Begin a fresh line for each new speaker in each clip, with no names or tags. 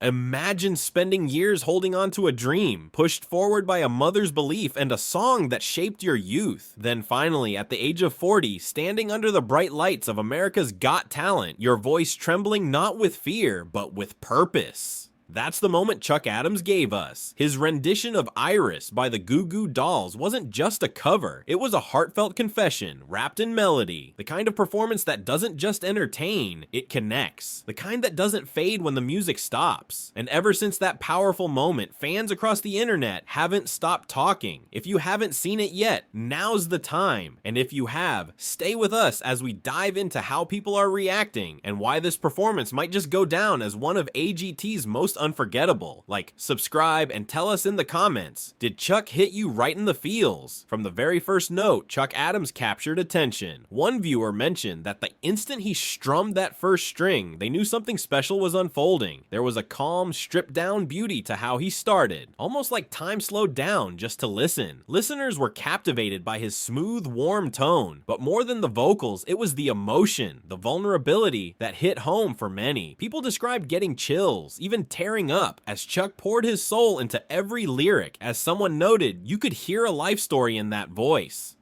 Imagine spending years holding on to a dream, pushed forward by a mother's belief and a song that shaped your youth. Then finally, at the age of 40, standing under the bright lights of America's Got Talent, your voice trembling not with fear, but with purpose. That's the moment Chuck Adams gave us. His rendition of Iris by the Goo Goo Dolls wasn't just a cover, it was a heartfelt confession, wrapped in melody. The kind of performance that doesn't just entertain, it connects. The kind that doesn't fade when the music stops. And ever since that powerful moment, fans across the internet haven't stopped talking. If you haven't seen it yet, now's the time. And if you have, stay with us as we dive into how people are reacting and why this performance might just go down as one of AGT's most unforgettable. Like, subscribe and tell us in the comments, did Chuck hit you right in the feels? From the very first note, Chuck Adams captured attention. One viewer mentioned that the instant he strummed that first string, they knew something special was unfolding. There was a calm, stripped down beauty to how he started, almost like time slowed down just to listen. Listeners were captivated by his smooth, warm tone, but more than the vocals, it was the emotion, the vulnerability that hit home for many. People described getting chills, even tearing up as Chuck poured his soul into every lyric. As someone noted, you could hear a life story in that voice.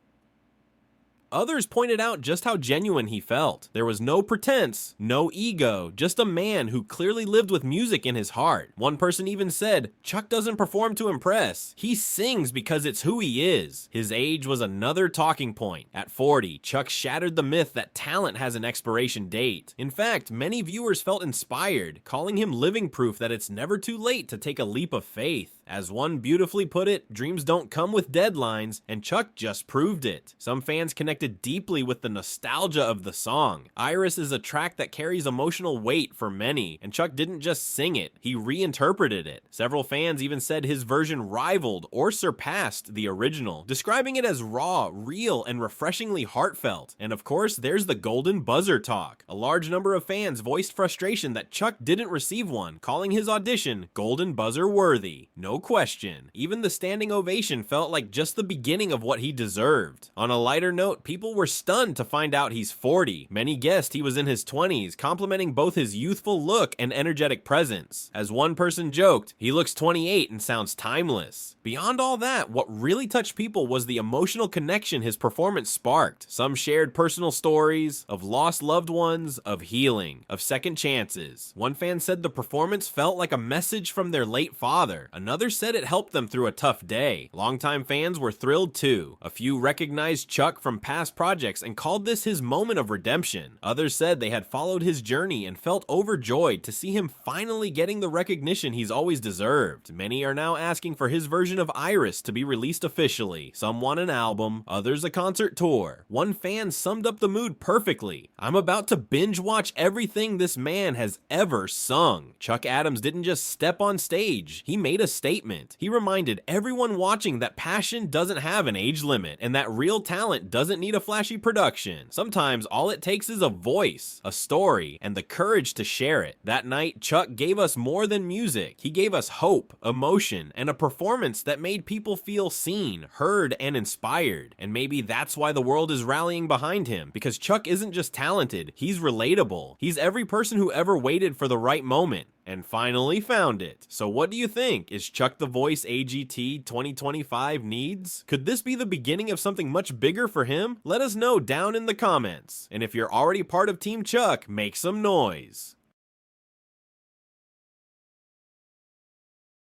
Others pointed out just how genuine he felt. There was no pretense, no ego, just a man who clearly lived with music in his heart. One person even said, Chuck doesn't perform to impress. He sings because it's who he is. His age was another talking point. At 40, Chuck shattered the myth that talent has an expiration date. In fact, many viewers felt inspired, calling him living proof that it's never too late to take a leap of faith. As one beautifully put it, dreams don't come with deadlines, and Chuck just proved it. Some fans connected deeply with the nostalgia of the song. Iris is a track that carries emotional weight for many, and Chuck didn't just sing it, he reinterpreted it. Several fans even said his version rivaled or surpassed the original, describing it as raw, real, and refreshingly heartfelt. And of course, there's the golden buzzer talk. A large number of fans voiced frustration that Chuck didn't receive one, calling his audition golden buzzer worthy. No question. Even the standing ovation felt like just the beginning of what he deserved. On a lighter note, people were stunned to find out he's 40. Many guessed he was in his 20s, complimenting both his youthful look and energetic presence. As one person joked, he looks 28 and sounds timeless. Beyond all that, what really touched people was the emotional connection his performance sparked. Some shared personal stories of lost loved ones, of healing, of second chances. One fan said the performance felt like a message from their late father. Another said it helped them through a tough day. Longtime fans were thrilled too. A few recognized Chuck from past projects and called this his moment of redemption. Others said they had followed his journey and felt overjoyed to see him finally getting the recognition he's always deserved. Many are now asking for his version of Iris to be released officially. Some want an album, others a concert tour. One fan summed up the mood perfectly. I'm about to binge watch everything this man has ever sung. Chuck Adams didn't just step on stage, he made a statement. He reminded everyone watching that passion doesn't have an age limit and that real talent doesn't need a flashy production. Sometimes all it takes is a voice, a story, and the courage to share it. That night, Chuck gave us more than music. He gave us hope, emotion, and a performance that made people feel seen, heard, and inspired. And maybe that's why the world is rallying behind him, because Chuck isn't just talented, he's relatable. He's every person who ever waited for the right moment and finally found it. So what do you think? Is Chuck the voice AGT 2025 needs? Could this be the beginning of something much bigger for him? Let us know down in the comments. And if you're already part of Team Chuck, make some noise.